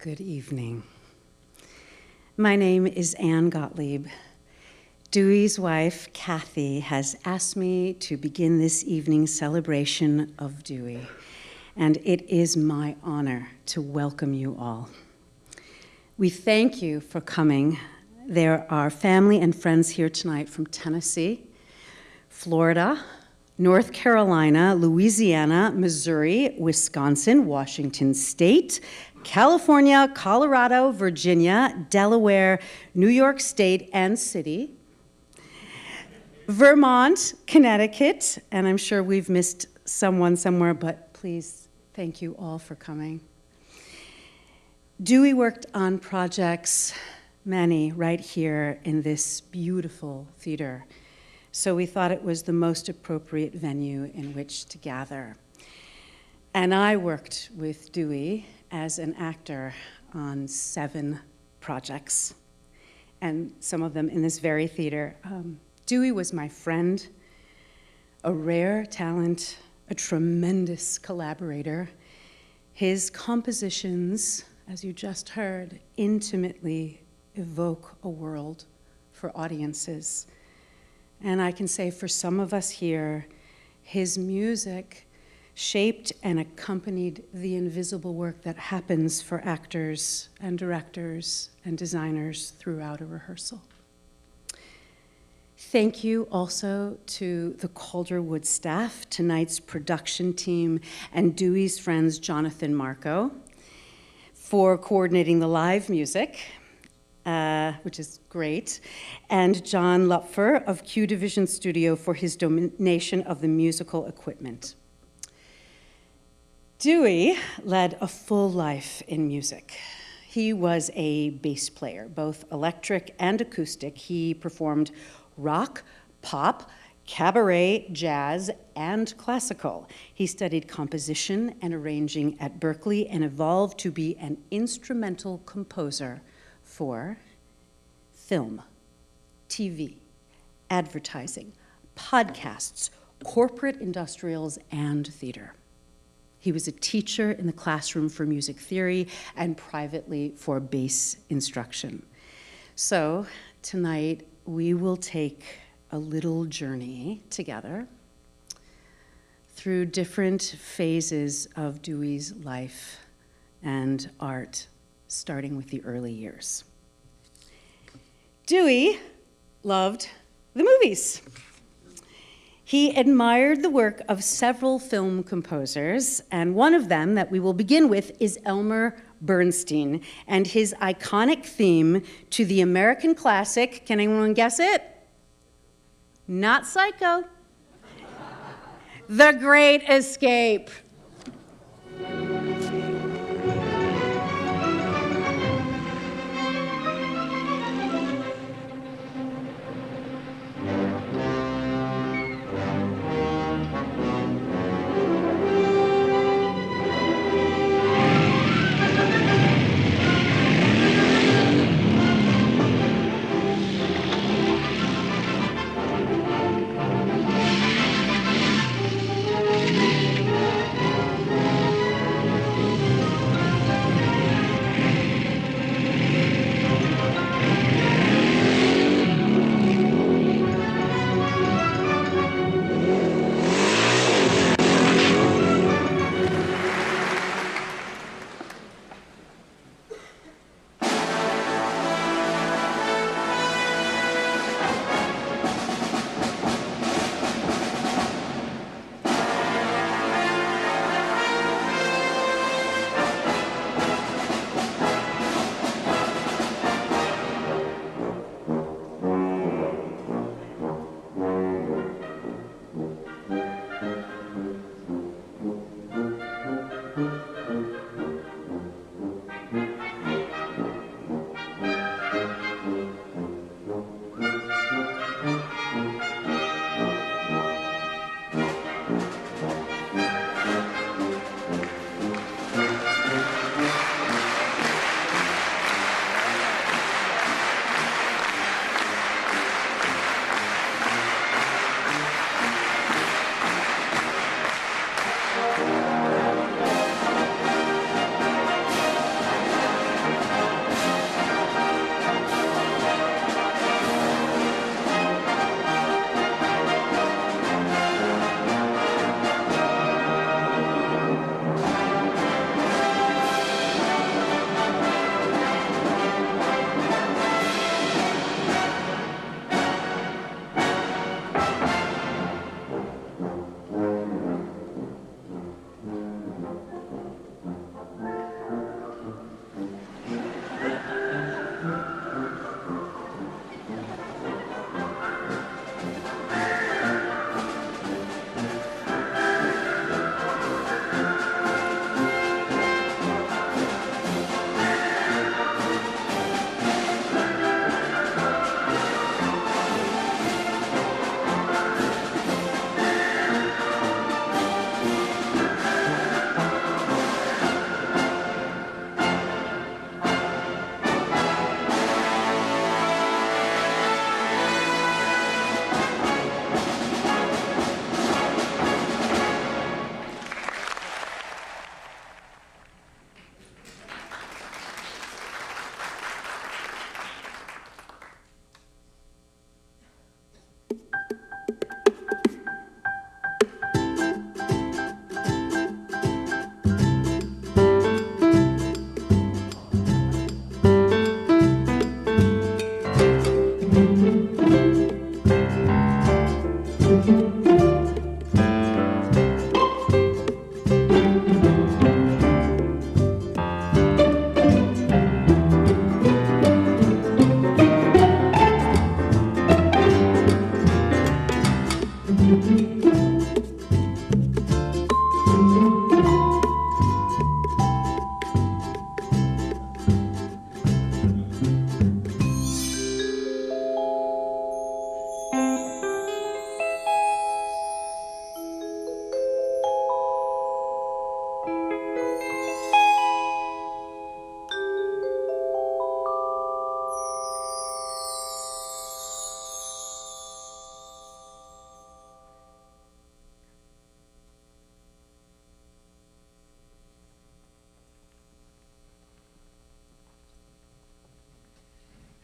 Good evening. My name is Anne Gottlieb. Dewey's wife, Kathy, has asked me to begin this evening's celebration of Dewey, and it is my honor to welcome you all. We thank you for coming. There are family and friends here tonight from Tennessee, Florida, North Carolina, Louisiana, Missouri, Wisconsin, Washington State, California, Colorado, Virginia, Delaware, New York State and City, Vermont, Connecticut, and I'm sure we've missed someone somewhere, but please, thank you all for coming. Dewey worked on projects, many, right here in this beautiful theater, so we thought it was the most appropriate venue in which to gather. And I worked with Dewey as an actor on 7 projects, and some of them in this very theater. Dewey was my friend, a rare talent, a tremendous collaborator. His compositions, as you just heard, intimately evoke a world for audiences. And I can say for some of us here, his music shaped and accompanied the invisible work that happens for actors and directors and designers throughout a rehearsal. Thank you also to the Calderwood staff, tonight's production team, and Dewey's friends, Jonathan Marco, for coordinating the live music, which is great, and John Lupfer of Q Division Studio for his donation of the musical equipment. Dewey led a full life in music. He was a bass player, both electric and acoustic. He performed rock, pop, cabaret, jazz, and classical. He studied composition and arranging at Berklee and evolved to be an instrumental composer for film, TV, advertising, podcasts, corporate industrials, and theater. He was a teacher in the classroom for music theory and privately for bass instruction. So tonight we will take a little journey together through different phases of Dewey's life and art, starting with the early years. Dewey loved the movies. He admired the work of several film composers, and one of them that we will begin with is Elmer Bernstein and his iconic theme to the American classic, can anyone guess it? Not Psycho. The Great Escape.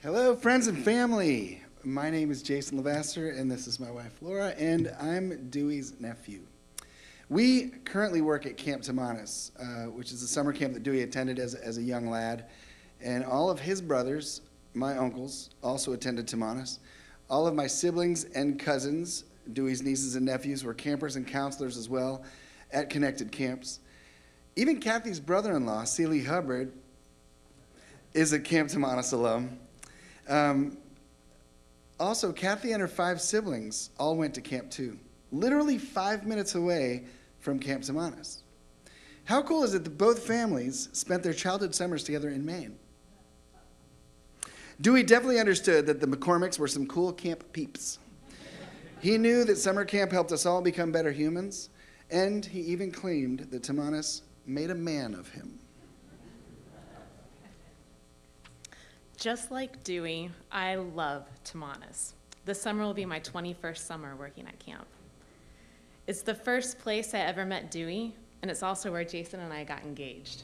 Hello, friends and family. My name is Jason Levasseur, and this is my wife, Laura, and I'm Dewey's nephew. We currently work at Camp Tamanis, which is a summer camp that Dewey attended as a young lad, and all of his brothers, my uncles, also attended Tamanis. All of my siblings and cousins, Dewey's nieces and nephews, were campers and counselors as well at connected camps. Even Kathy's brother-in-law, Celie Hubbard, is a Camp Tamanis alum. Also, Kathy and her 5 siblings all went to Camp 2, literally 5 minutes away from Camp Tamanis. How cool is it that both families spent their childhood summers together in Maine? Dewey definitely understood that the McCormicks were some cool camp peeps. He knew that summer camp helped us all become better humans, and he even claimed that Tamanis made a man of him. Just like Dewey, I love Tamanis. This summer will be my 21st summer working at camp. It's the first place I ever met Dewey, and it's also where Jason and I got engaged.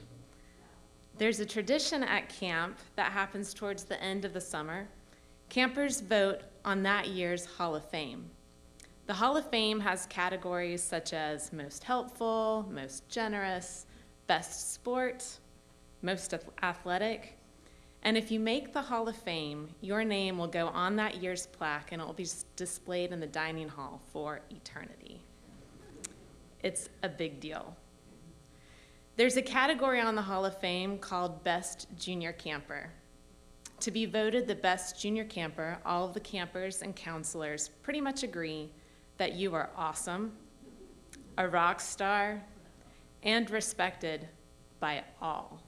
There's a tradition at camp that happens towards the end of the summer. Campers vote on that year's Hall of Fame. The Hall of Fame has categories such as most helpful, most generous, best sport, most athletic. And if you make the Hall of Fame, your name will go on that year's plaque and it will be displayed in the dining hall for eternity. It's a big deal. There's a category on the Hall of Fame called Best Junior Camper. To be voted the best junior camper, all of the campers and counselors pretty much agree that you are awesome, a rock star, and respected by all.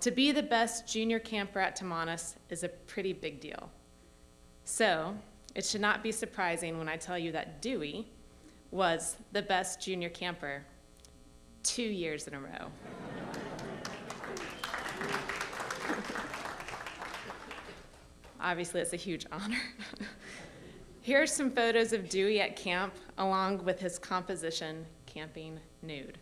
To be the best junior camper at Tamanis is a pretty big deal. So it should not be surprising when I tell you that Dewey was the best junior camper 2 years in a row. Obviously, it's a huge honor. Here are some photos of Dewey at camp, along with his composition, Camping Nude.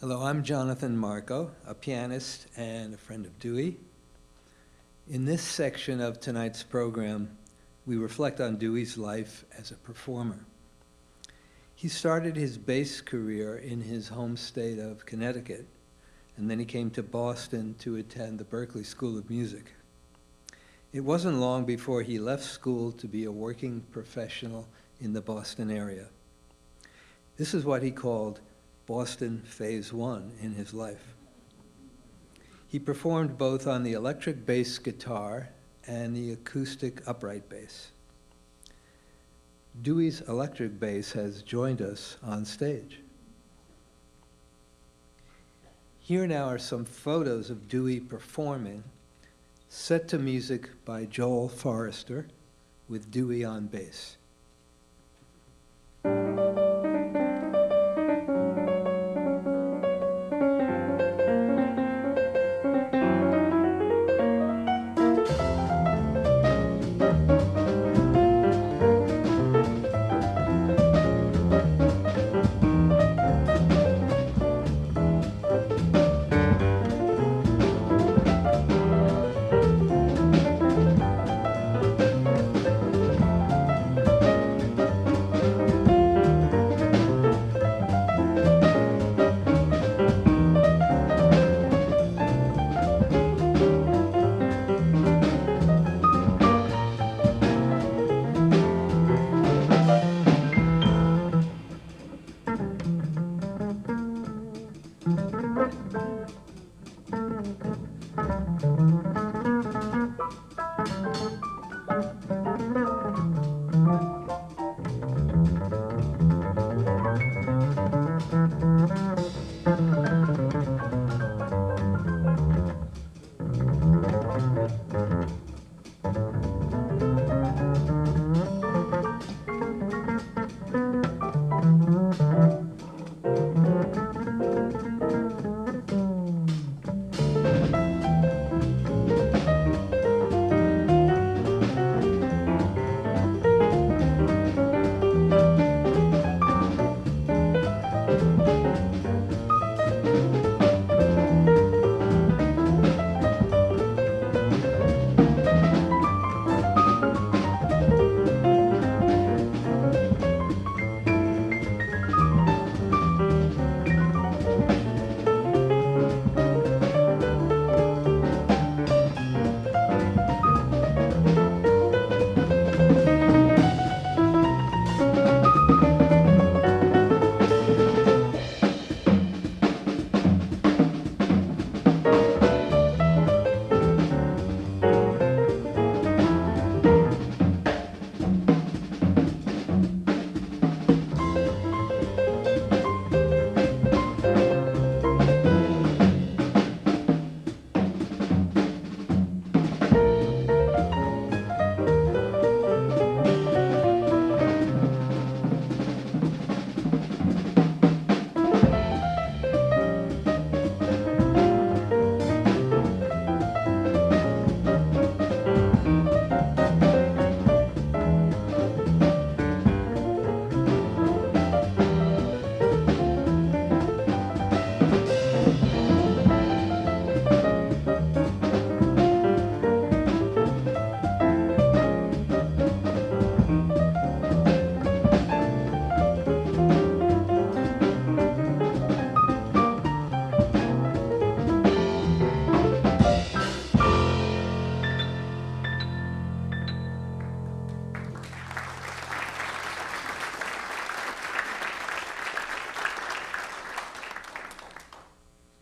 Hello, I'm Jonathan Marco, a pianist and a friend of Dewey. In this section of tonight's program, we reflect on Dewey's life as a performer. He started his bass career in his home state of Connecticut, and then he came to Boston to attend the Berklee School of Music. It wasn't long before he left school to be a working professional in the Boston area. This is what he called Boston Phase 1 in his life. He performed both on the electric bass guitar and the acoustic upright bass. Dewey's electric bass has joined us on stage. Here now are some photos of Dewey performing, set to music by Joel Forrester, with Dewey on bass.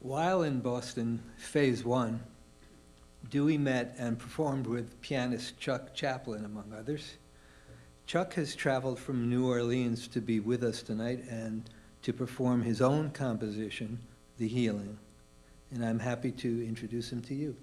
While in Boston, Phase 1, Dewey met and performed with pianist Chuck Chaplin, among others. Chuck has traveled from New Orleans to be with us tonight and to perform his own composition, The Healing. And I'm happy to introduce him to you.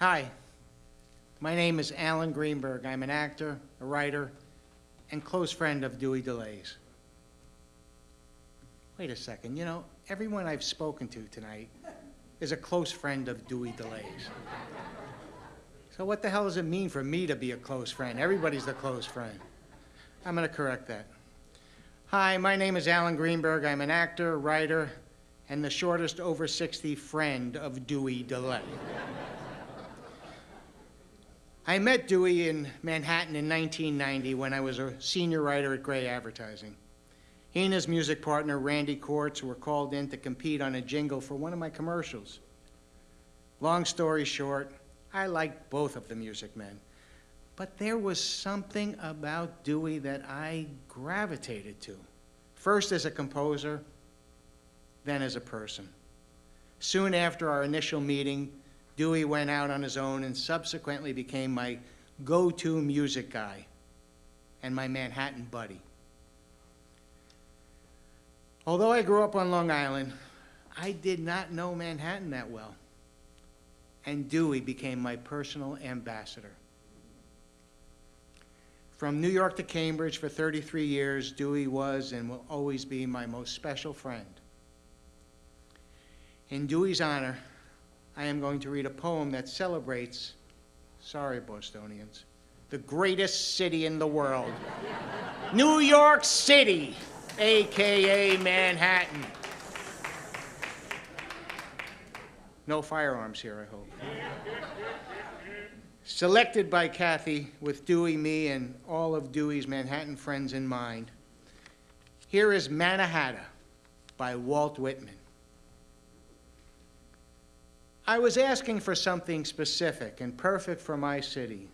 Hi, my name is Alan Greenberg. I'm an actor, a writer, and close friend of Dewey Dellay's. Wait a second, you know, everyone I've spoken to tonight is a close friend of Dewey Dellay's. So what the hell does it mean for me to be a close friend? Everybody's a close friend. I'm gonna correct that. Hi, my name is Alan Greenberg. I'm an actor, writer, and the shortest over 60 friend of Dewey Dellay. I met Dewey in Manhattan in 1990 when I was a senior writer at Gray Advertising. He and his music partner, Randy Quartz, were called in to compete on a jingle for one of my commercials. Long story short, I liked both of the music men, but there was something about Dewey that I gravitated to, first as a composer, then as a person. Soon after our initial meeting, Dewey went out on his own and subsequently became my go-to music guy and my Manhattan buddy. Although I grew up on Long Island, I did not know Manhattan that well, and Dewey became my personal ambassador. From New York to Cambridge for 33 years, Dewey was and will always be my most special friend. In Dewey's honor, I am going to read a poem that celebrates, sorry Bostonians, the greatest city in the world, New York City, AKA Manhattan. No firearms here, I hope. Selected by Kathy with Dewey, me, and all of Dewey's Manhattan friends in mind, here is Mannahatta by Walt Whitman. I was asking for something specific and perfect for my city,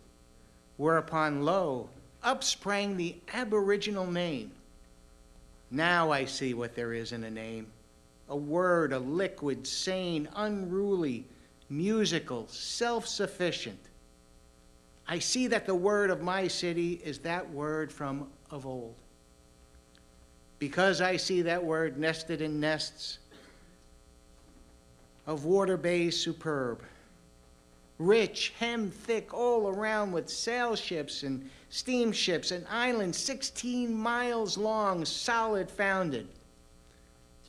whereupon, lo, up sprang the aboriginal name. Now I see what there is in a name. A word, a liquid, sane, unruly, musical, self-sufficient. I see that the word of my city is that word from of old. Because I see that word nested in nests of water bays superb, rich, hem thick all around with sail ships and steamships and islands 16 miles long, solid founded.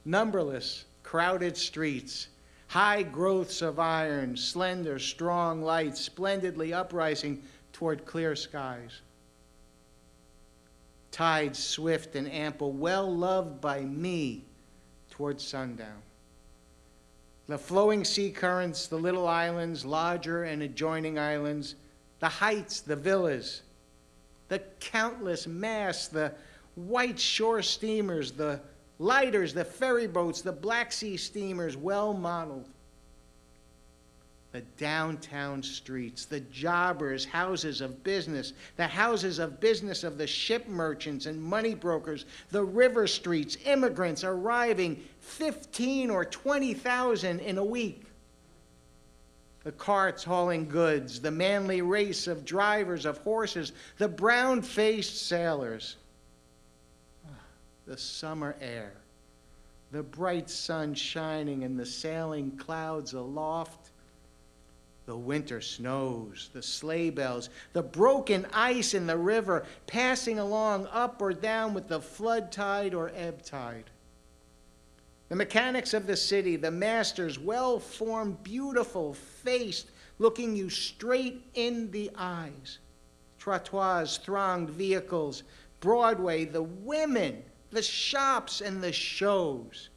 Numberless crowded streets, high growths of iron, slender, strong lights, splendidly uprising toward clear skies. Tides swift and ample, well loved by me toward sundown. The flowing sea currents, the little islands, larger and adjoining islands, the heights, the villas, the countless masts, the white shore steamers, the lighters, the ferry boats, the Black Sea steamers, well modeled. The downtown streets, the jobbers' houses of business, the houses of business of the ship merchants and money brokers, the river streets, immigrants arriving 15 or 20,000 in a week. The carts hauling goods, the manly race of drivers of horses, the brown-faced sailors. The summer air, the bright sun shining and the sailing clouds aloft. The winter snows, the sleigh bells, the broken ice in the river, passing along up or down with the flood tide or ebb tide. The mechanics of the city, the masters, well-formed, beautiful, faced, looking you straight in the eyes. Trottoirs, thronged vehicles, Broadway, the women, the shops, and the shows.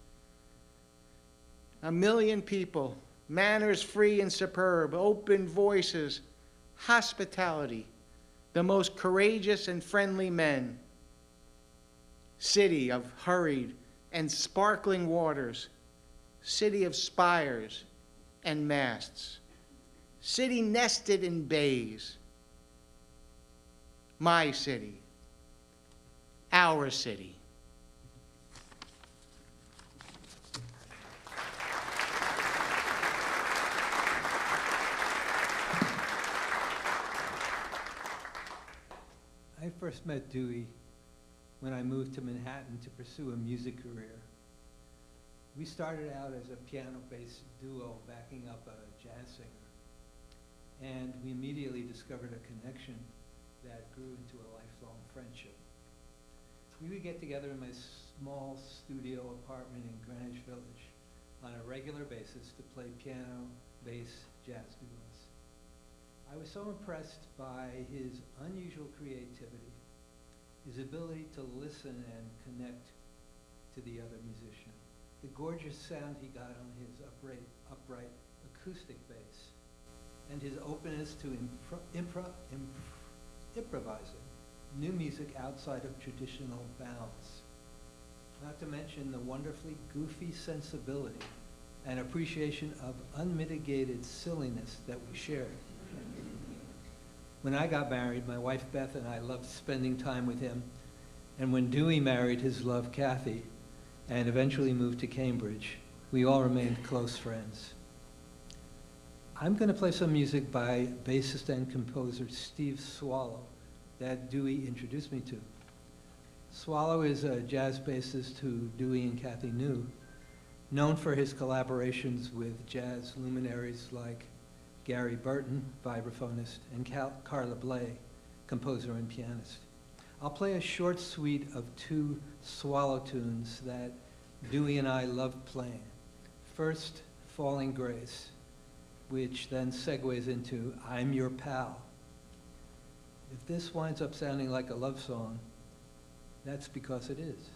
A million people, manners free and superb, open voices, hospitality, the most courageous and friendly men. City of hurried and sparkling waters, city of spires and masts, city nested in bays. My city, our city. I first met Dewey when I moved to Manhattan to pursue a music career. We started out as a piano-based duo backing up a jazz singer, and we immediately discovered a connection that grew into a lifelong friendship. We would get together in my small studio apartment in Greenwich Village on a regular basis to play piano, bass, jazz duos. I was so impressed by his unusual creativity, his ability to listen and connect to the other musician, the gorgeous sound he got on his upright acoustic bass, and his openness to improvising new music outside of traditional bounds. Not to mention the wonderfully goofy sensibility and appreciation of unmitigated silliness that we shared. When I got married, my wife Beth and I loved spending time with him, and when Dewey married his love Kathy and eventually moved to Cambridge, we all remained close friends. I'm going to play some music by bassist and composer Steve Swallow that Dewey introduced me to. Swallow is a jazz bassist who Dewey and Kathy knew, known for his collaborations with jazz luminaries like Gary Burton, vibraphonist, and Carla Bley, composer and pianist. I'll play a short suite of 2 swallow tunes that Dewey and I loved playing. First, Falling Grace, which then segues into I'm Your Pal. If this winds up sounding like a love song, that's because it is.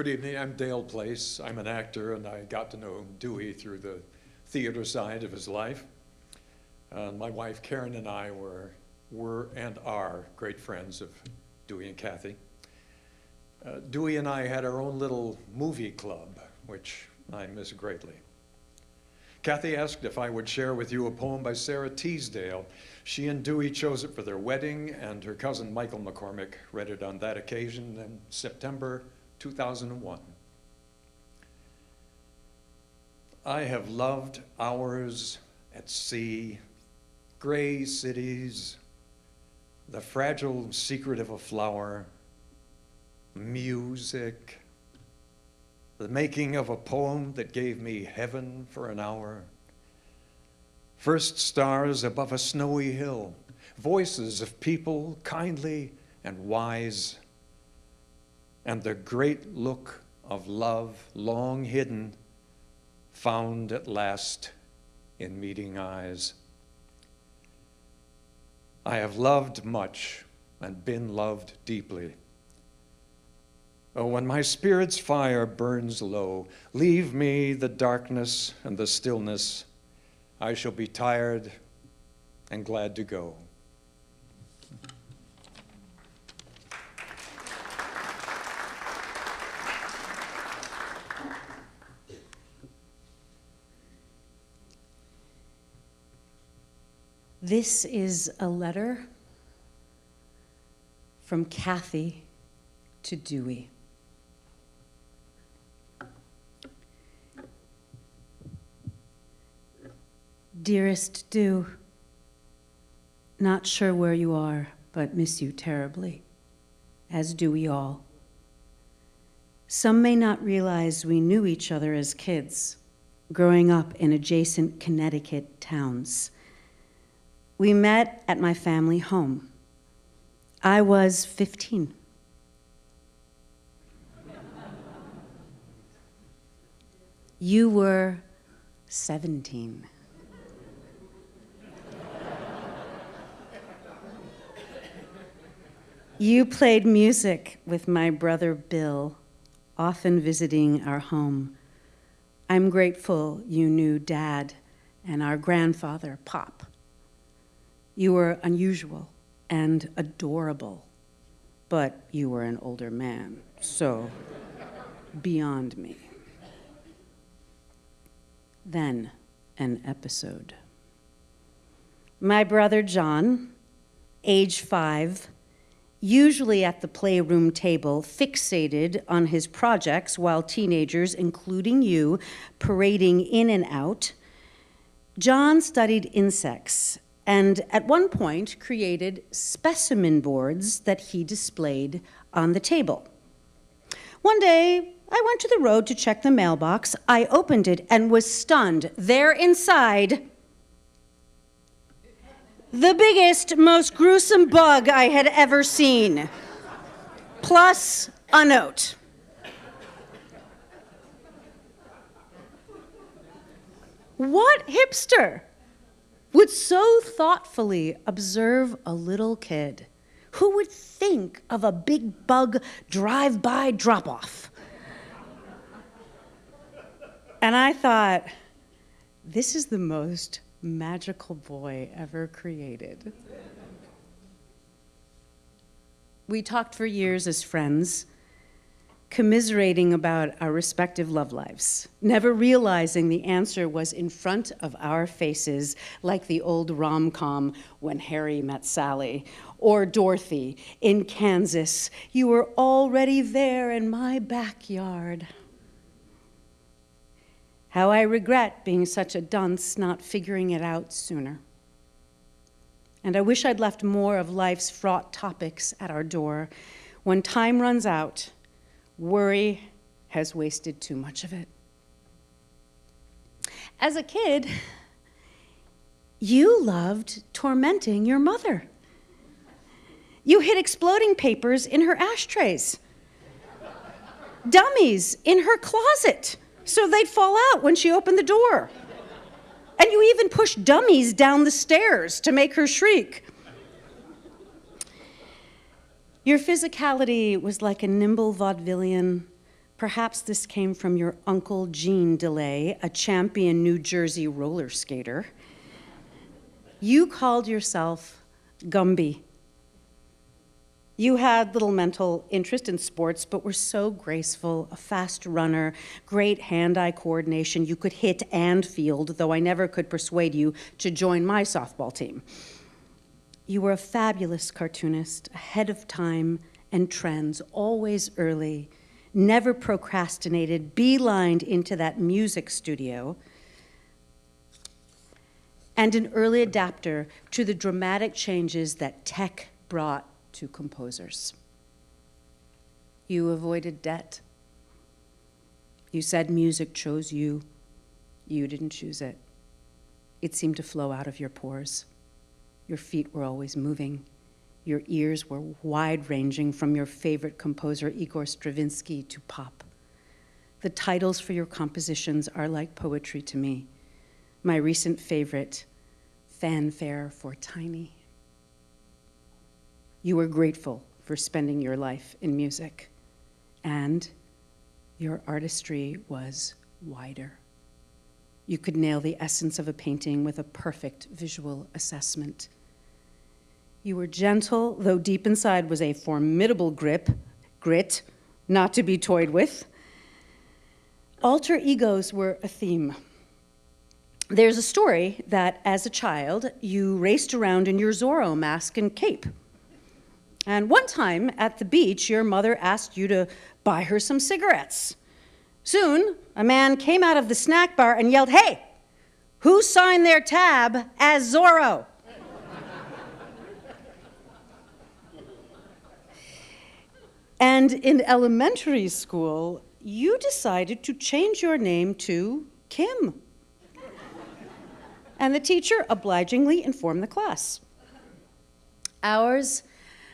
Good evening, I'm Dale Place. I'm an actor, and I got to know Dewey through the theater side of his life. My wife Karen and I were and are great friends of Dewey and Kathy. Dewey and I had our own little movie club, which I miss greatly. Kathy asked if I would share with you a poem by Sarah Teasdale. She and Dewey chose it for their wedding, and her cousin Michael McCormick read it on that occasion in September 2001. I have loved hours at sea, gray cities, the fragile secret of a flower, music, the making of a poem that gave me heaven for an hour, first stars above a snowy hill, voices of people kindly and wise, and the great look of love long hidden, found at last in meeting eyes. I have loved much and been loved deeply. Oh, when my spirit's fire burns low, leave me the darkness and the stillness. I shall be tired and glad to go. This is a letter from Kathy to Dewey. Dearest Dew, not sure where you are, but miss you terribly, as do we all. Some may not realize we knew each other as kids, growing up in adjacent Connecticut towns. We met at my family home. I was 15. You were 17. You played music with my brother Bill, often visiting our home. I'm grateful you knew Dad and our grandfather, Pop. You were unusual and adorable, but you were an older man, so beyond me. Then, an episode. My brother John, age 5, usually at the playroom table, fixated on his projects while teenagers, including you, parading in and out. John studied insects and at one point created specimen boards that he displayed on the table. One day, I went to the road to check the mailbox. I opened it and was stunned. There inside, the biggest, most gruesome bug I had ever seen, plus a note. What hipster would so thoughtfully observe a little kid? Who would think of a big bug drive-by drop-off? And I thought, this is the most magical boy ever created. We talked for years as friends, commiserating about our respective love lives, never realizing the answer was in front of our faces, like the old rom-com When Harry Met Sally, or Dorothy in Kansas. You were already there in my backyard. How I regret being such a dunce, not figuring it out sooner. And I wish I'd left more of life's fraught topics at our door. When time runs out, worry has wasted too much of it. As a kid, you loved tormenting your mother. You hid exploding papers in her ashtrays, dummies in her closet, so they'd fall out when she opened the door. And you even pushed dummies down the stairs to make her shriek. Your physicality was like a nimble vaudevillian Perhaps this came from your uncle Gene Dellay, a champion New Jersey roller skater. You called yourself Gumby. You had little mental interest in sports, but were so graceful, a fast runner, great hand-eye coordination. You could hit and field, though I never could persuade you to join my softball team. You were a fabulous cartoonist, ahead of time and trends, always early, never procrastinated, beelined into that music studio, and an early adapter to the dramatic changes that tech brought to composers. You avoided debt. You said music chose you. You didn't choose it. It seemed to flow out of your pores. Your feet were always moving. Your ears were wide-ranging from your favorite composer, Igor Stravinsky, to pop. The titles for your compositions are like poetry to me. My recent favorite, Fanfare for Tiny. You were grateful for spending your life in music, and your artistry was wider. You could nail the essence of a painting with a perfect visual assessment. You were gentle, though deep inside was a formidable grit, not to be toyed with. Alter egos were a theme. There's a story that as a child, you raced around in your Zorro mask and cape. And one time at the beach, your mother asked you to buy her some cigarettes. Soon, a man came out of the snack bar and yelled, "Hey, who signed their tab as Zorro?" And in elementary school, you decided to change your name to Kim. And the teacher obligingly informed the class. Ours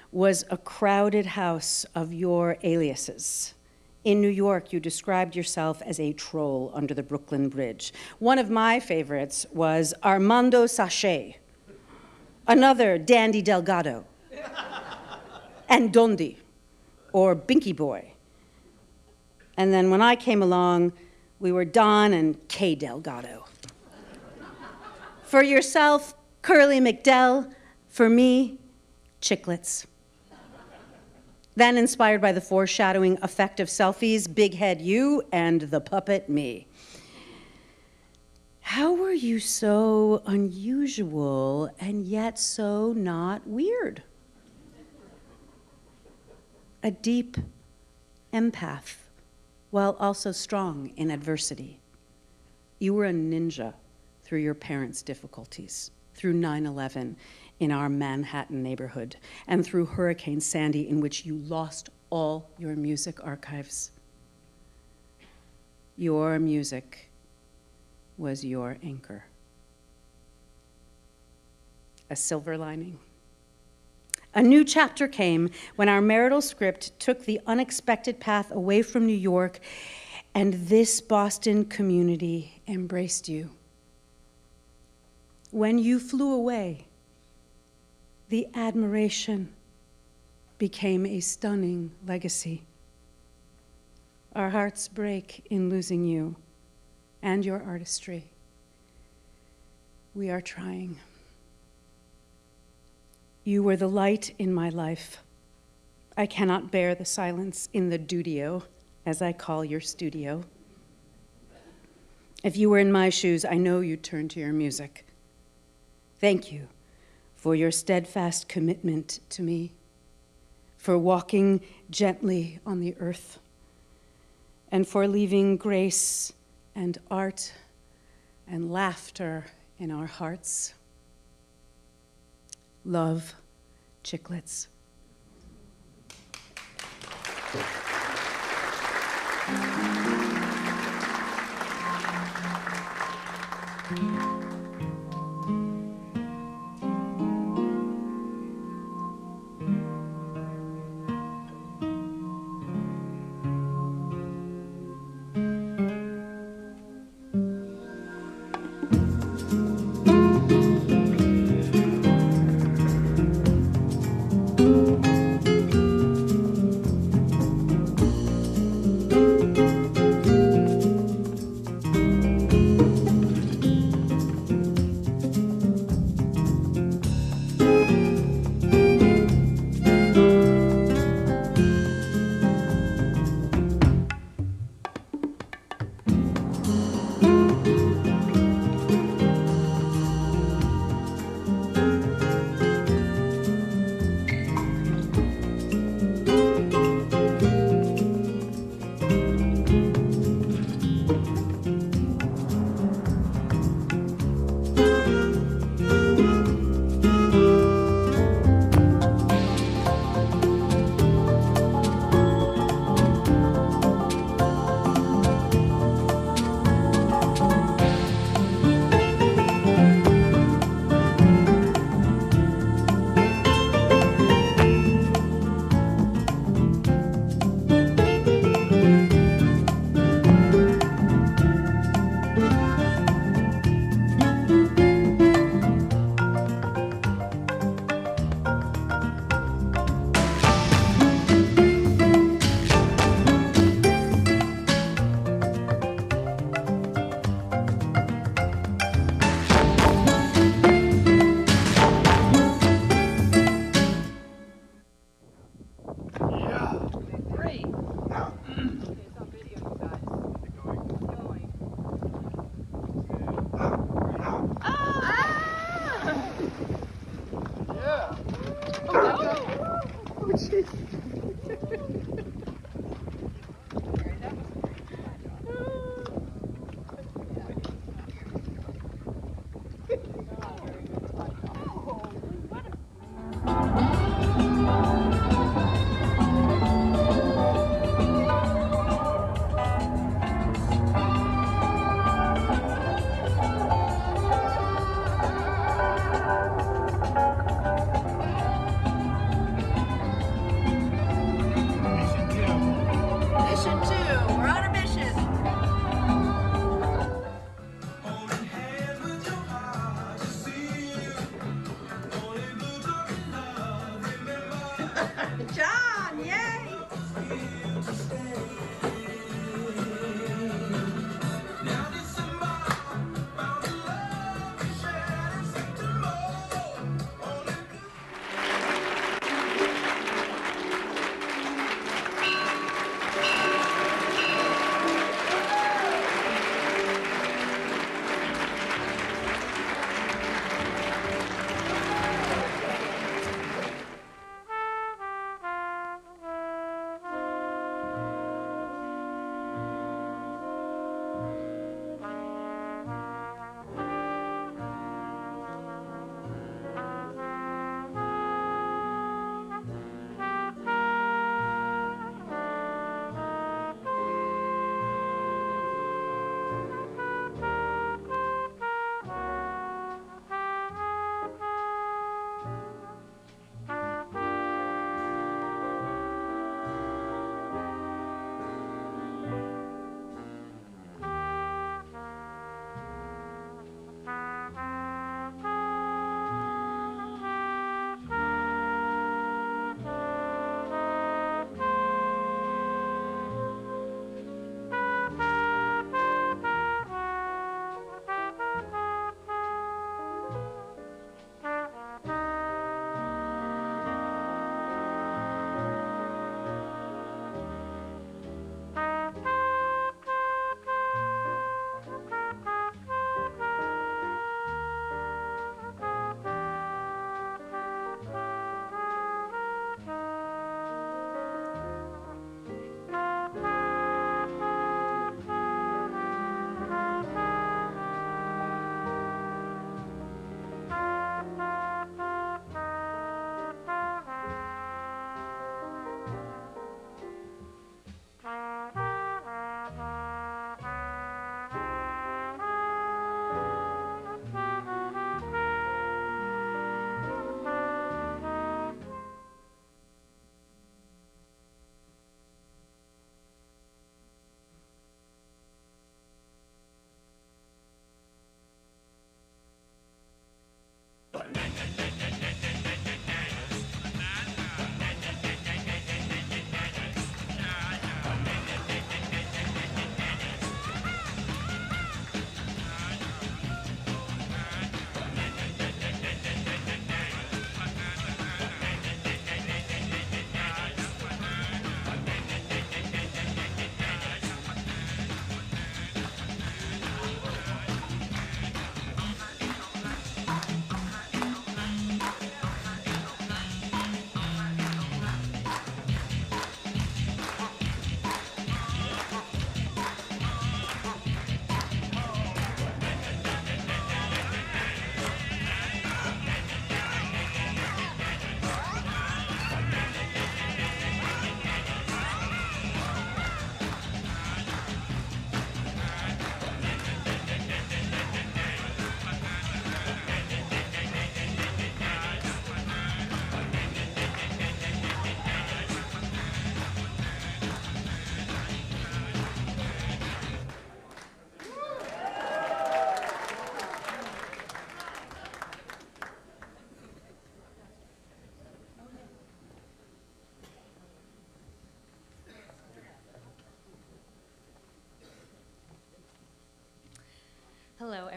was a crowded house of your aliases. In New York, you described yourself as a troll under the Brooklyn Bridge. One of my favorites was Armando Sachet, another Dandy Delgado, and Dondi, or Binky Boy. And then when I came along, we were Don and K Delgado. For yourself, Curly McDell. For me, Chiclets. Then, inspired by the foreshadowing effect of selfies, Big Head you and the puppet me. How were you so unusual and yet so not weird? A deep empath, while also strong in adversity. You were a ninja through your parents' difficulties, through 9/11 in our Manhattan neighborhood, and through Hurricane Sandy, in which you lost all your music archives. Your music was your anchor. A silver lining. A new chapter came when our marital script took the unexpected path away from New York, and this Boston community embraced you. When you flew away, the admiration became a stunning legacy. Our hearts break in losing you and your artistry. We are trying. You were the light in my life. I cannot bear the silence in the dudio, as I call your studio. If you were in my shoes, I know you'd turn to your music. Thank you for your steadfast commitment to me, for walking gently on the earth, and for leaving grace and art and laughter in our hearts. Love, Chiclets.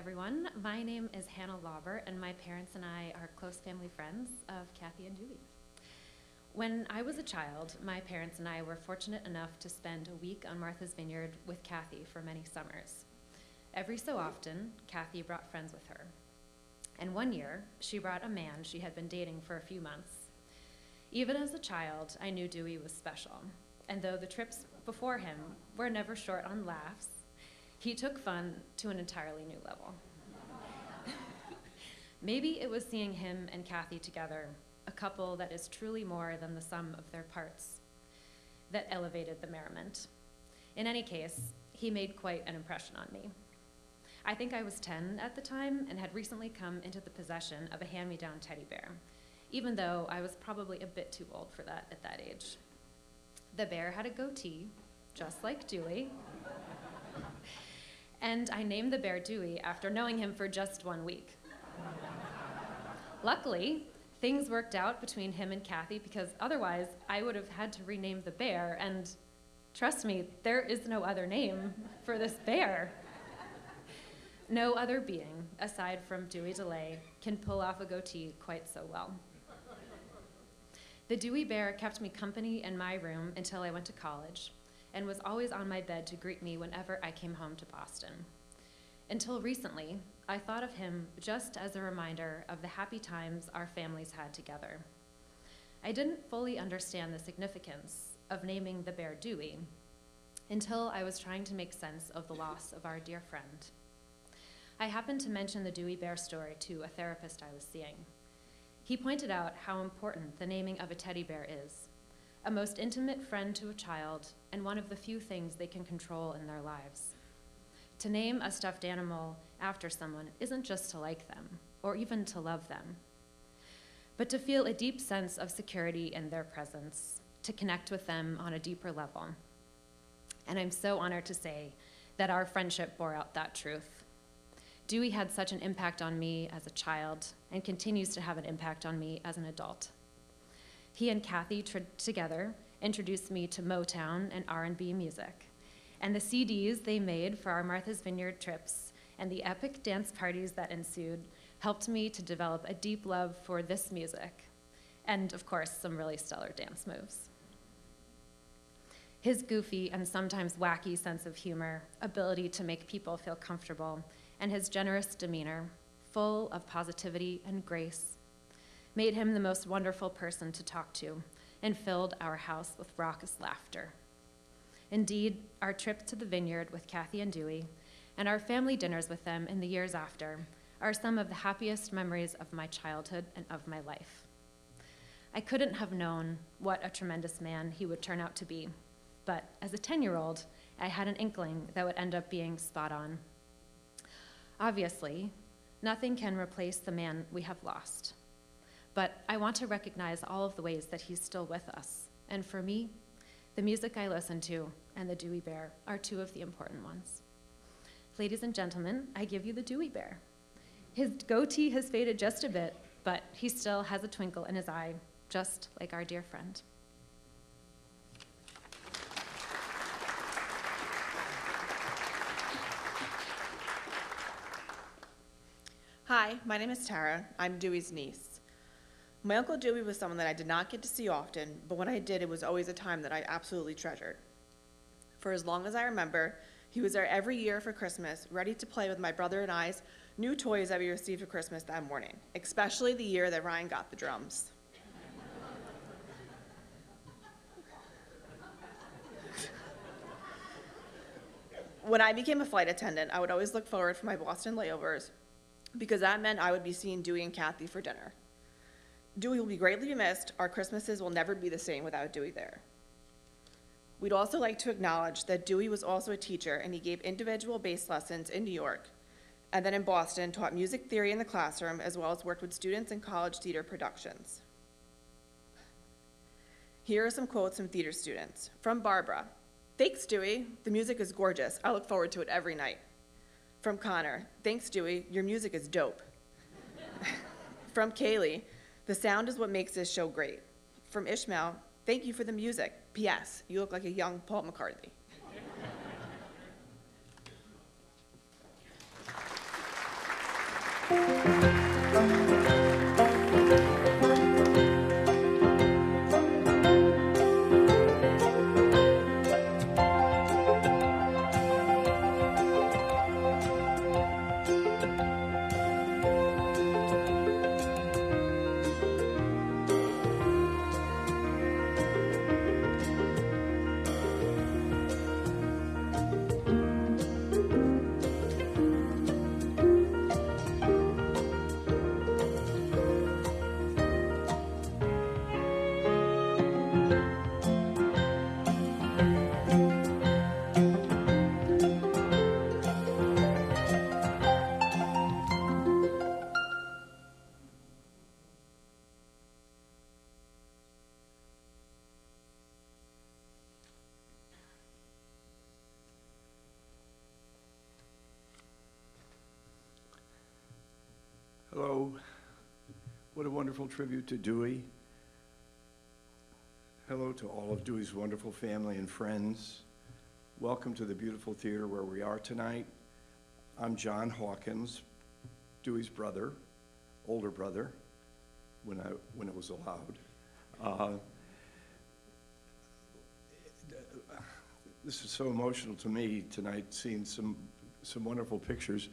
everyone. My name is Hannah Lauber, and my parents and I are close family friends of Kathy and Dewey. When I was a child, my parents and I were fortunate enough to spend a week on Martha's Vineyard with Kathy for many summers. Every so often, Kathy brought friends with her. And one year, she brought a man she had been dating for a few months. Even as a child, I knew Dewey was special, and though the trips before him were never short on laughs, he took fun to an entirely new level. Maybe it was seeing him and Kathy together, a couple that is truly more than the sum of their parts, that elevated the merriment. In any case, he made quite an impression on me. I think I was 10 at the time and had recently come into the possession of a hand-me-down teddy bear, even though I was probably a bit too old for that at that age. The bear had a goatee, just like Dewey, and I named the bear Dewey after knowing him for just 1 week. Luckily, things worked out between him and Kathy because otherwise I would have had to rename the bear, and trust me, there is no other name for this bear. No other being, aside from Dewey Dellay, can pull off a goatee quite so well. The Dewey bear kept me company in my room until I went to college, and was always on my bed to greet me whenever I came home to Boston. Until recently, I thought of him just as a reminder of the happy times our families had together. I didn't fully understand the significance of naming the bear Dewey until I was trying to make sense of the loss of our dear friend. I happened to mention the Dewey bear story to a therapist I was seeing. He pointed out how important the naming of a teddy bear is, a most intimate friend to a child, and one of the few things they can control in their lives. To name a stuffed animal after someone isn't just to like them, or even to love them, but to feel a deep sense of security in their presence, to connect with them on a deeper level. And I'm so honored to say that our friendship bore out that truth. Dewey had such an impact on me as a child, and continues to have an impact on me as an adult. He and Kathy together introduced me to Motown and R&B music, and the CDs they made for our Martha's Vineyard trips and the epic dance parties that ensued helped me to develop a deep love for this music, and of course, some really stellar dance moves. His goofy and sometimes wacky sense of humor, ability to make people feel comfortable, and his generous demeanor, full of positivity and grace, made him the most wonderful person to talk to and filled our house with raucous laughter. Indeed, our trip to the vineyard with Kathy and Dewey and our family dinners with them in the years after are some of the happiest memories of my childhood and of my life. I couldn't have known what a tremendous man he would turn out to be, but as a 10-year-old, I had an inkling that would end up being spot on. Obviously, nothing can replace the man we have lost, but I want to recognize all of the ways that he's still with us, and for me, the music I listen to and the Dewey Bear are two of the important ones. Ladies and gentlemen, I give you the Dewey Bear. His goatee has faded just a bit, but he still has a twinkle in his eye, just like our dear friend. Hi, my name is Tara. I'm Dewey's niece. My Uncle Dewey was someone that I did not get to see often, but when I did, it was always a time that I absolutely treasured. For as long as I remember, he was there every year for Christmas, ready to play with my brother and I's new toys that we received for Christmas that morning, especially the year that Ryan got the drums. When I became a flight attendant, I would always look forward for my Boston layovers because that meant I would be seeing Dewey and Kathy for dinner. Dewey will be greatly missed. Our Christmases will never be the same without Dewey there. We'd also like to acknowledge that Dewey was also a teacher, and he gave individual bass lessons in New York, and then in Boston taught music theory in the classroom, as well as worked with students in college theater productions. Here are some quotes from theater students. From Barbara: "Thanks, Dewey. The music is gorgeous. I look forward to it every night." From Connor: "Thanks, Dewey. Your music is dope." From Kaylee: "The sound is what makes this show great." From Ishmael: "Thank you for the music. P.S. You look like a young Paul McCartney." Hello. What a wonderful tribute to Dewey. Hello to all of Dewey's wonderful family and friends. Welcome to the beautiful theater where we are tonight. I'm John Hawkins, Dewey's brother, older brother, when it was allowed. This is so emotional to me tonight, seeing some wonderful pictures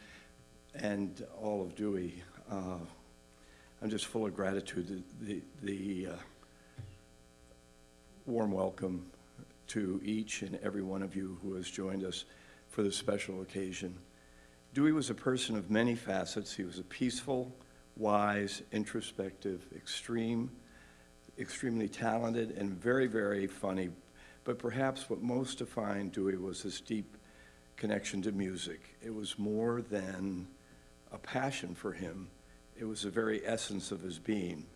and all of Dewey. I'm just full of gratitude. The warm welcome to each and every one of you who has joined us for this special occasion. Dewey was a person of many facets. He was a peaceful, wise, introspective, extremely talented, and very, very funny. But perhaps what most defined Dewey was his deep connection to music. It was more than a passion for him. It was the very essence of his being.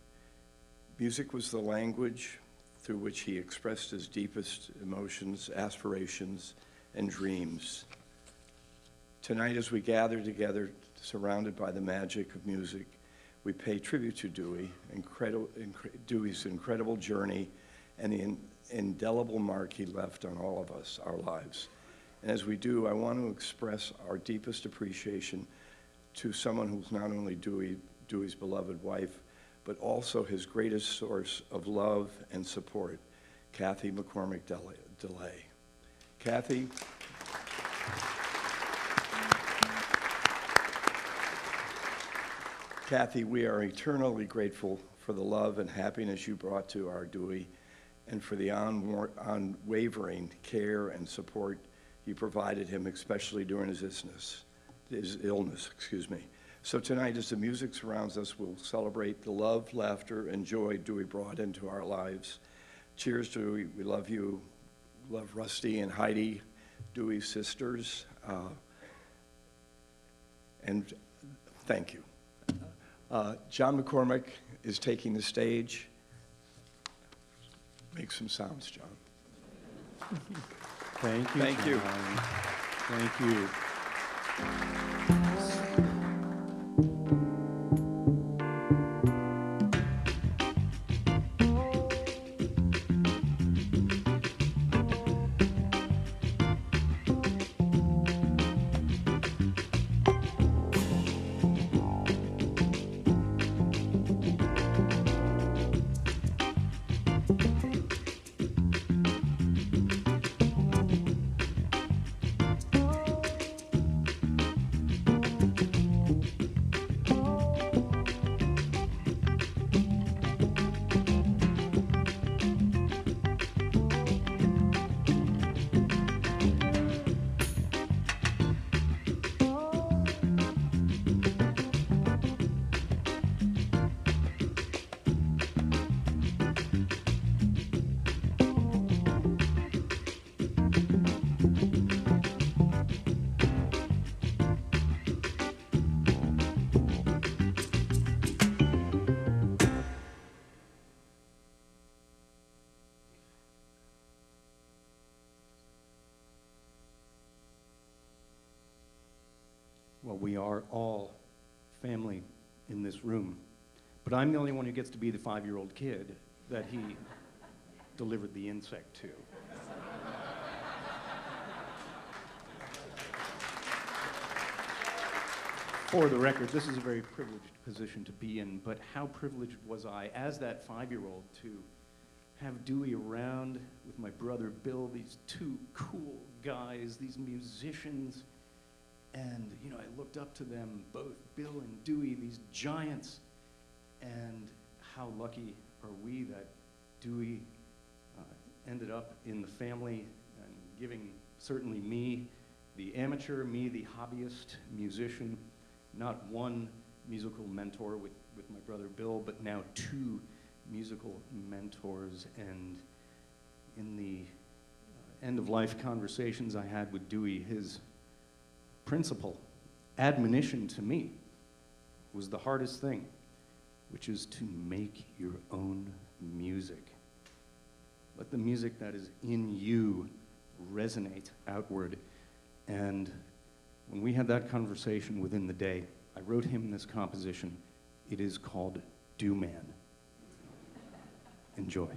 Music was the language through which he expressed his deepest emotions, aspirations, and dreams. Tonight, as we gather together, surrounded by the magic of music, we pay tribute to Dewey, Dewey's incredible journey, and the indelible mark he left on all of us, our lives. And as we do, I want to express our deepest appreciation to someone who's not only Dewey's beloved wife, but also his greatest source of love and support, Kathy McCormick Dellay. Kathy, Kathy, we are eternally grateful for the love and happiness you brought to our Dewey, and for the unwavering care and support you provided him, especially during his illness. So tonight, as the music surrounds us, we'll celebrate the love, laughter, and joy Dewey brought into our lives. Cheers, Dewey. We love you. Love Rusty and Heidi, Dewey's sisters. And thank you. John McCormick is taking the stage. Make some sounds, John. Thank you. Thank you. Thank you. Well, we are all family in this room, but I'm the only one who gets to be the 5-year-old kid that he delivered the insect to. For the record, this is a very privileged position to be in, but how privileged was I as that 5-year-old to have Dewey around with my brother Bill, these two cool guys, these musicians, and I looked up to them, both Bill and Dewey, these giants, and how lucky are we that Dewey ended up in the family and giving certainly me, the amateur, me, the hobbyist musician, not one musical mentor with my brother Bill, but now 2 musical mentors. And in the end-of-life conversations I had with Dewey, his principal admonition to me was the hardest thing, which is to make your own music. Let the music that is in you resonate outward. And when we had that conversation within the day, I wrote him this composition. It is called Do Man. Enjoy.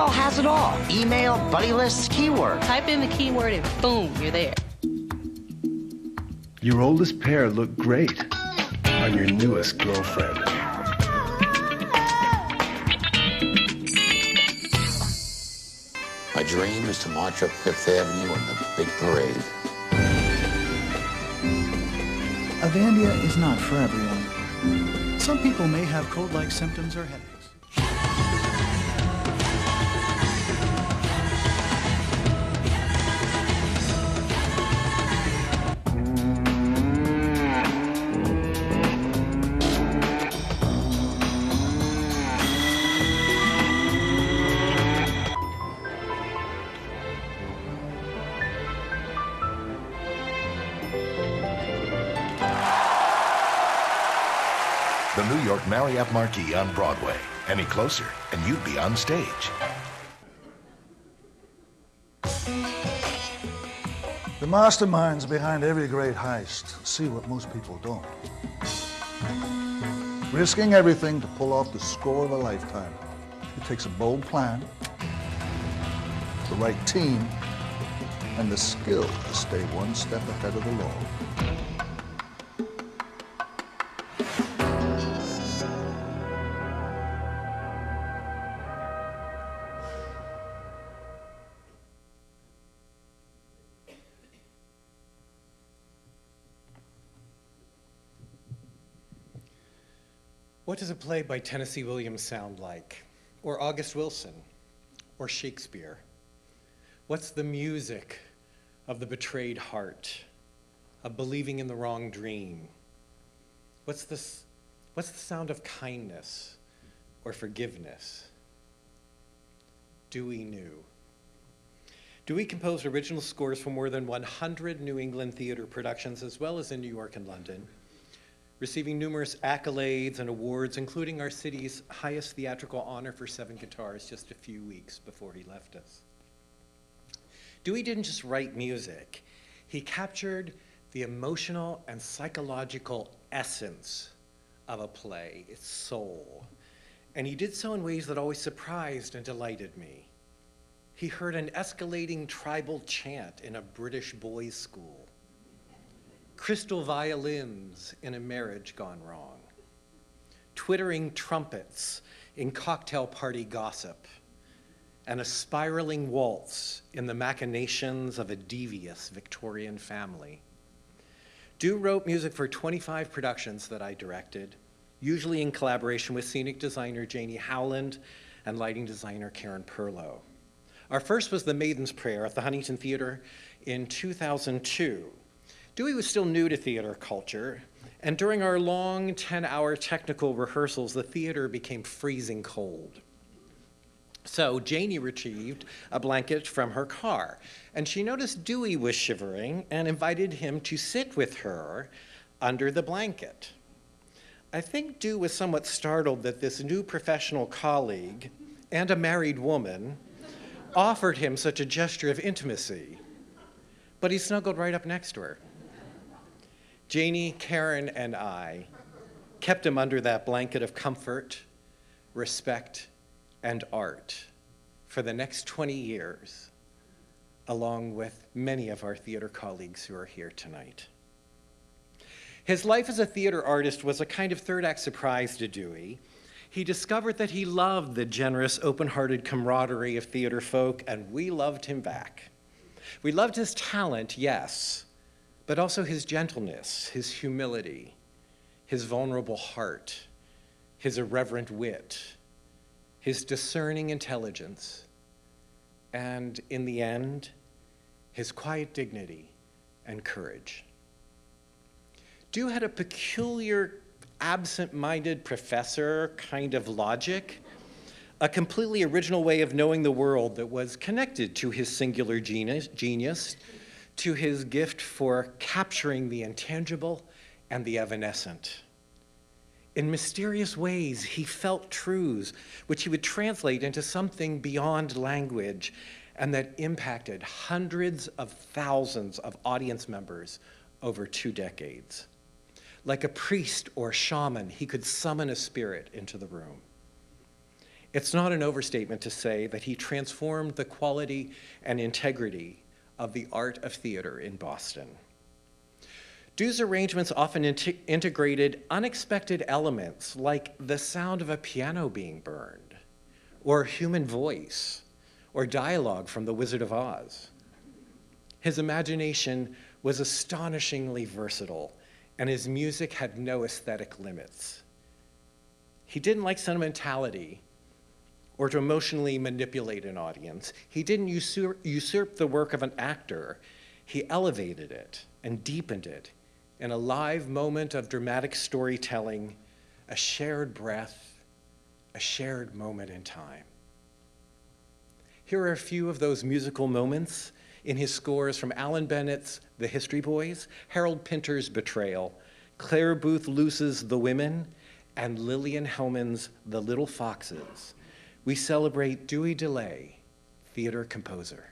Well has it all. Email, buddy lists, keywords. Type in the keyword and boom, you're there. Your oldest pair look great on your newest girlfriend. My dream is to march up Fifth Avenue in the big parade. Avandia is not for everyone. Some people may have cold-like symptoms or headaches. The New York Marriott Marquis on Broadway. Any closer, and you'd be on stage. The masterminds behind every great heist see what most people don't. Risking everything to pull off the score of a lifetime. It takes a bold plan, the right team, and the skill to stay one step ahead of the law. What does a play by Tennessee Williams sound like? Or August Wilson? Or Shakespeare? What's the music of the betrayed heart, of believing in the wrong dream? What's the sound of kindness or forgiveness? Dewey knew. Dewey composed original scores for more than 100 New England theater productions, as well as in New York and London, receiving numerous accolades and awards, including our city's highest theatrical honor for 7 guitars just a few weeks before he left us. Dewey didn't just write music. He captured the emotional and psychological essence of a play, its soul. And he did so in ways that always surprised and delighted me. He heard an escalating tribal chant in a British boys' school, crystal violins in a marriage gone wrong, twittering trumpets in cocktail party gossip, and a spiraling waltz in the machinations of a devious Victorian family. Dew wrote music for 25 productions that I directed, usually in collaboration with scenic designer Janie Howland and lighting designer Karen Perlow. Our first was The Maiden's Prayer at the Huntington Theater in 2002. Dewey was still new to theater culture, and during our long 10-hour technical rehearsals, the theater became freezing cold. So Janie retrieved a blanket from her car, and she noticed Dewey was shivering and invited him to sit with her under the blanket. I think Dew was somewhat startled that this new professional colleague and a married woman offered him such a gesture of intimacy, but he snuggled right up next to her. Janie, Karen, and I kept him under that blanket of comfort, respect, and art for the next 20 years, along with many of our theater colleagues who are here tonight. His life as a theater artist was a kind of third-act surprise to Dewey. He discovered that he loved the generous, open-hearted camaraderie of theater folk, and we loved him back. We loved his talent, yes, but also his gentleness, his humility, his vulnerable heart, his irreverent wit, his discerning intelligence, and in the end, his quiet dignity and courage. Dew had a peculiar, absent-minded professor kind of logic, a completely original way of knowing the world that was connected to his singular genius, to his gift for capturing the intangible and the evanescent. In mysterious ways, he felt truths which he would translate into something beyond language and that impacted hundreds of thousands of audience members over 2 decades. Like a priest or shaman, he could summon a spirit into the room. It's not an overstatement to say that he transformed the quality and integrity of the art of theater in Boston. Dewey's arrangements often integrated unexpected elements like the sound of a piano being burned, or human voice, or dialogue from The Wizard of Oz. His imagination was astonishingly versatile, and his music had no aesthetic limits. He didn't like sentimentality or to emotionally manipulate an audience. He didn't usurp the work of an actor. He elevated it and deepened it in a live moment of dramatic storytelling, a shared breath, a shared moment in time. Here are a few of those musical moments in his scores from Alan Bennett's The History Boys, Harold Pinter's Betrayal, Claire Booth Luce's The Women, and Lillian Hellman's The Little Foxes. We celebrate Dewey Dellay, theater composer.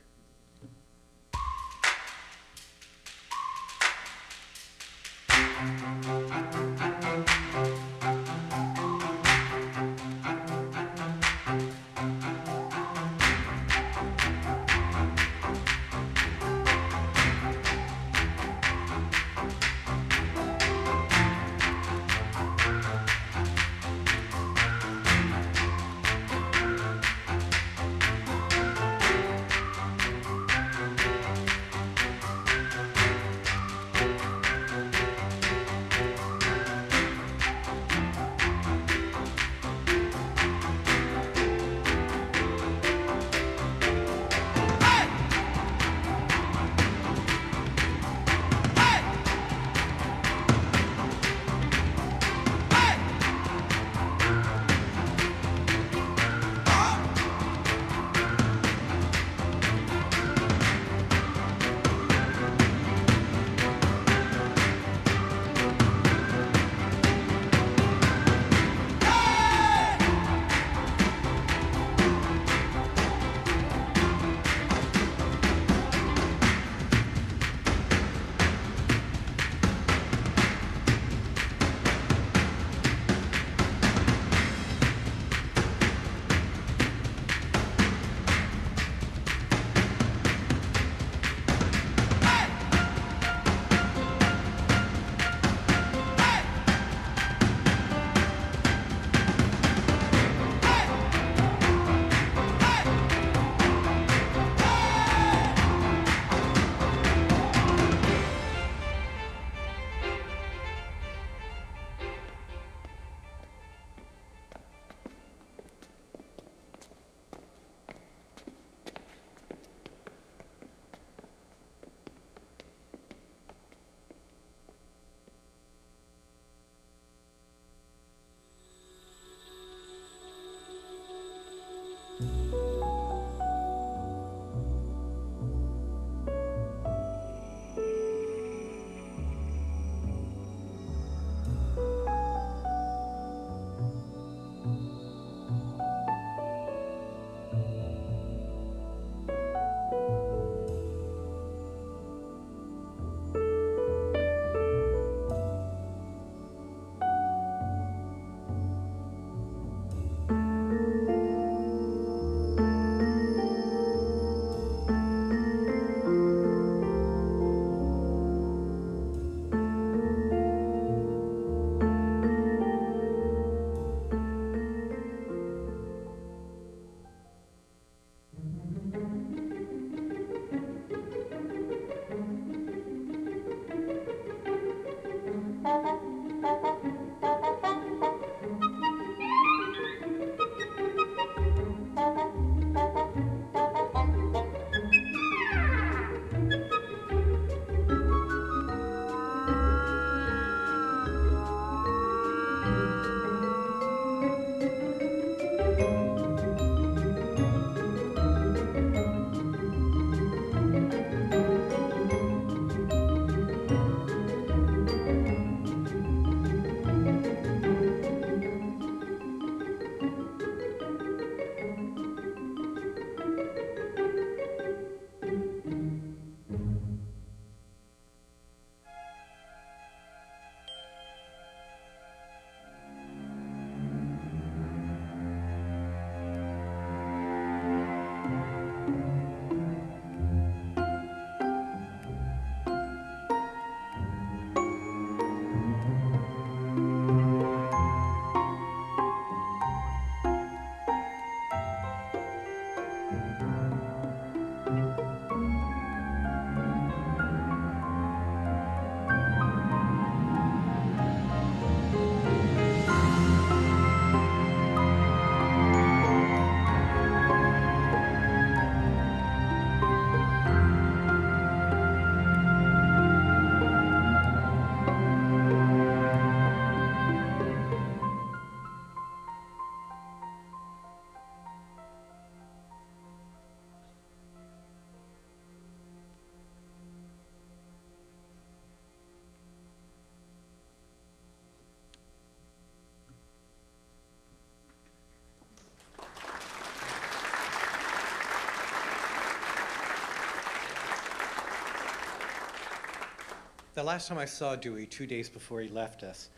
The last time I saw Dewey, 2 days before he left us,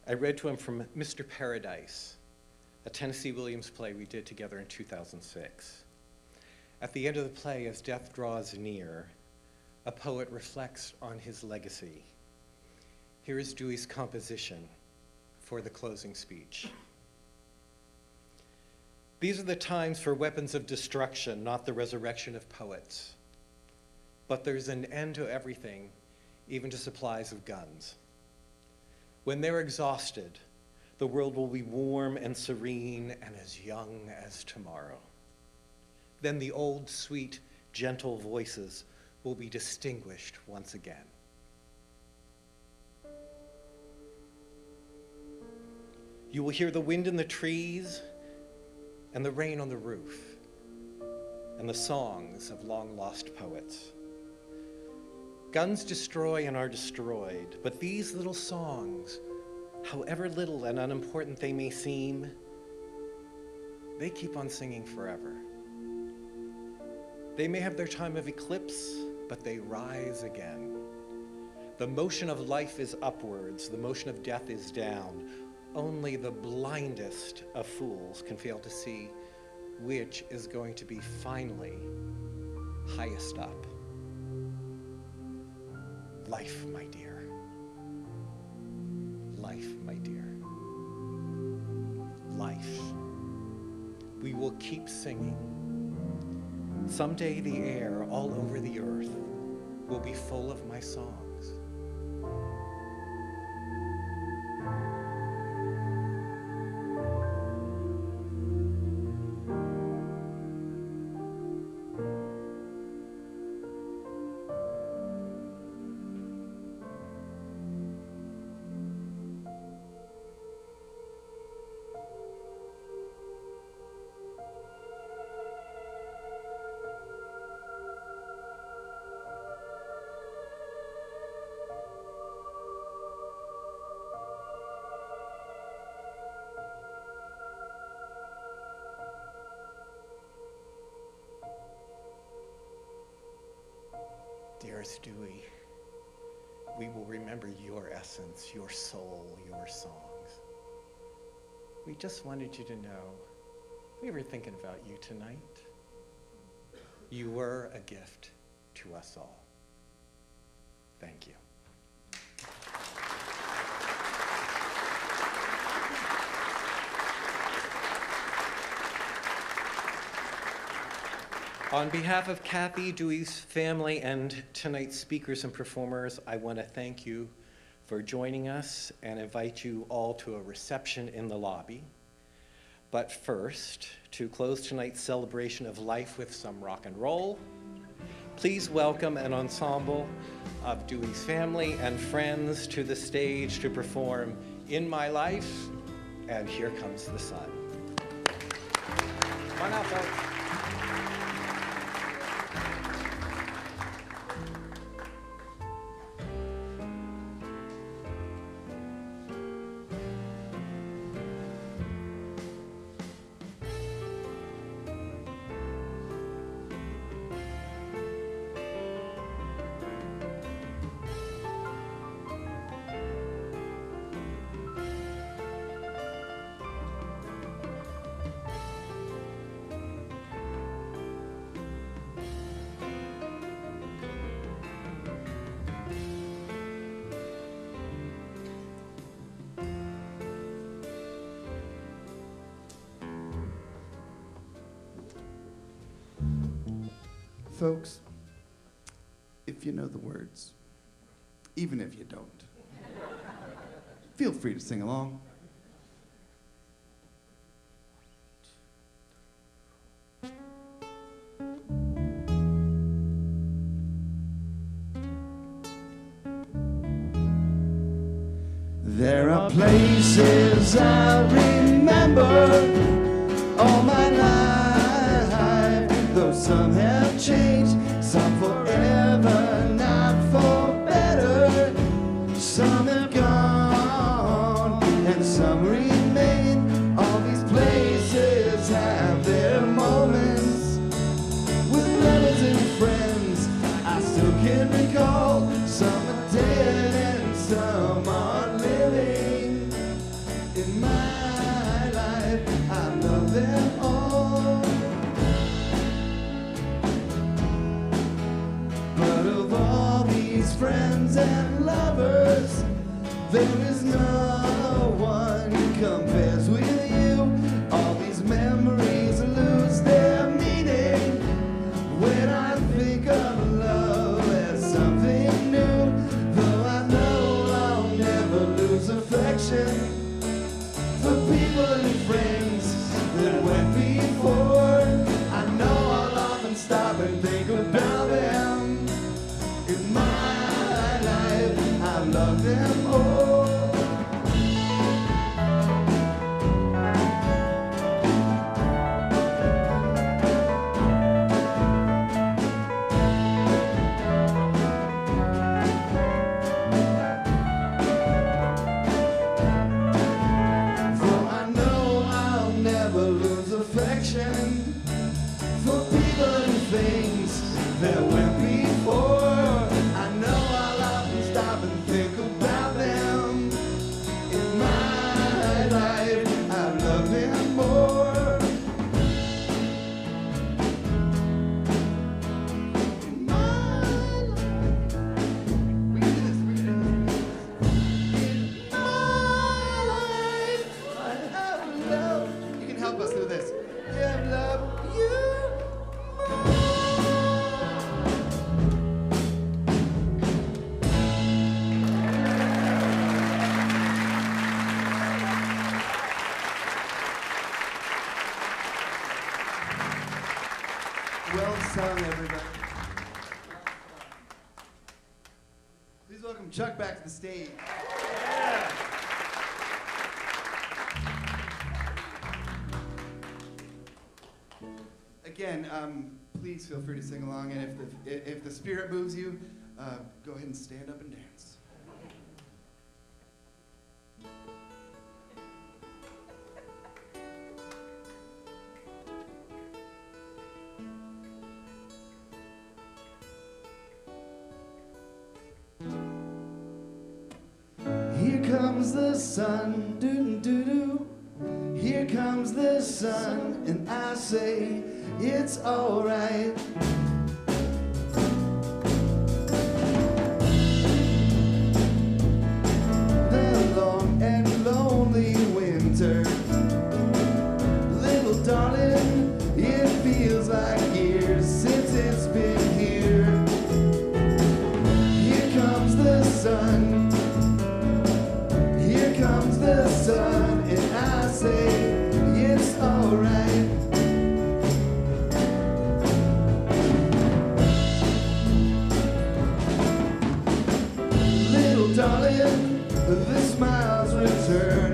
I read to him from Mr. Paradise, a Tennessee Williams play we did together in 2006. At the end of the play, as death draws near, a poet reflects on his legacy. Here is Dewey's composition for the closing speech. These are the times for weapons of destruction, not the resurrection of poets. But there's an end to everything, even to supplies of guns. When they're exhausted, the world will be warm and serene and as young as tomorrow. Then the old, sweet, gentle voices will be distinguished once again. You will hear the wind in the trees and the rain on the roof and the songs of long-lost poets. Guns destroy and are destroyed, but these little songs, however little and unimportant they may seem, they keep on singing forever. They may have their time of eclipse, but they rise again. The motion of life is upwards, the motion of death is down. Only the blindest of fools can fail to see which is going to be finally highest up. Life, my dear. Life, my dear. Life. We will keep singing. Someday the air all over the earth will be full of my songs. Dearest Dewey, we will remember your essence, your soul, your songs. We just wanted you to know we were thinking about you tonight. You were a gift to us all. Thank you. On behalf of Kathy, Dewey's family, and tonight's speakers and performers, I want to thank you for joining us and invite you all to a reception in the lobby. But first, to close tonight's celebration of life with some rock and roll, please welcome an ensemble of Dewey's family and friends to the stage to perform In My Life and Here Comes the Sun. Come on out, folks. Folks, if you know the words, even if you don't, feel free to sing along. There are places I remember all my life, though some have changed, some forever, not for better. Some have gone and some remain. All these places have their moments with relatives and friends I still can recall. Some are dead, But of all these friends and lovers, there is no one compares with you. All these memories lose their meaning when I think of love as something new. Though I know I'll never lose affection for people and friends that went before. I know I'll often stop and think about them. In my life, I love them all. For I know I'll never lose affection for people and things that went before. I know I'll often stop and think about them. In my life, I love them more. In my life, we can do this, we can do this. In my life, I have love. You can help us do this. Yeah, love you. Well sung, everybody. Please welcome Chuck back to the stage. Again, please feel free to sing along, and if the spirit moves you, go ahead and stand up and dance. Here comes the sun, doo-doo-doo-doo. Here comes the sun, and I say it's alright. The long and lonely winter, little darling, it feels like years since it's been here. Here comes the sun. Here comes the sun, and I say it's alright. Little darling, the smiles return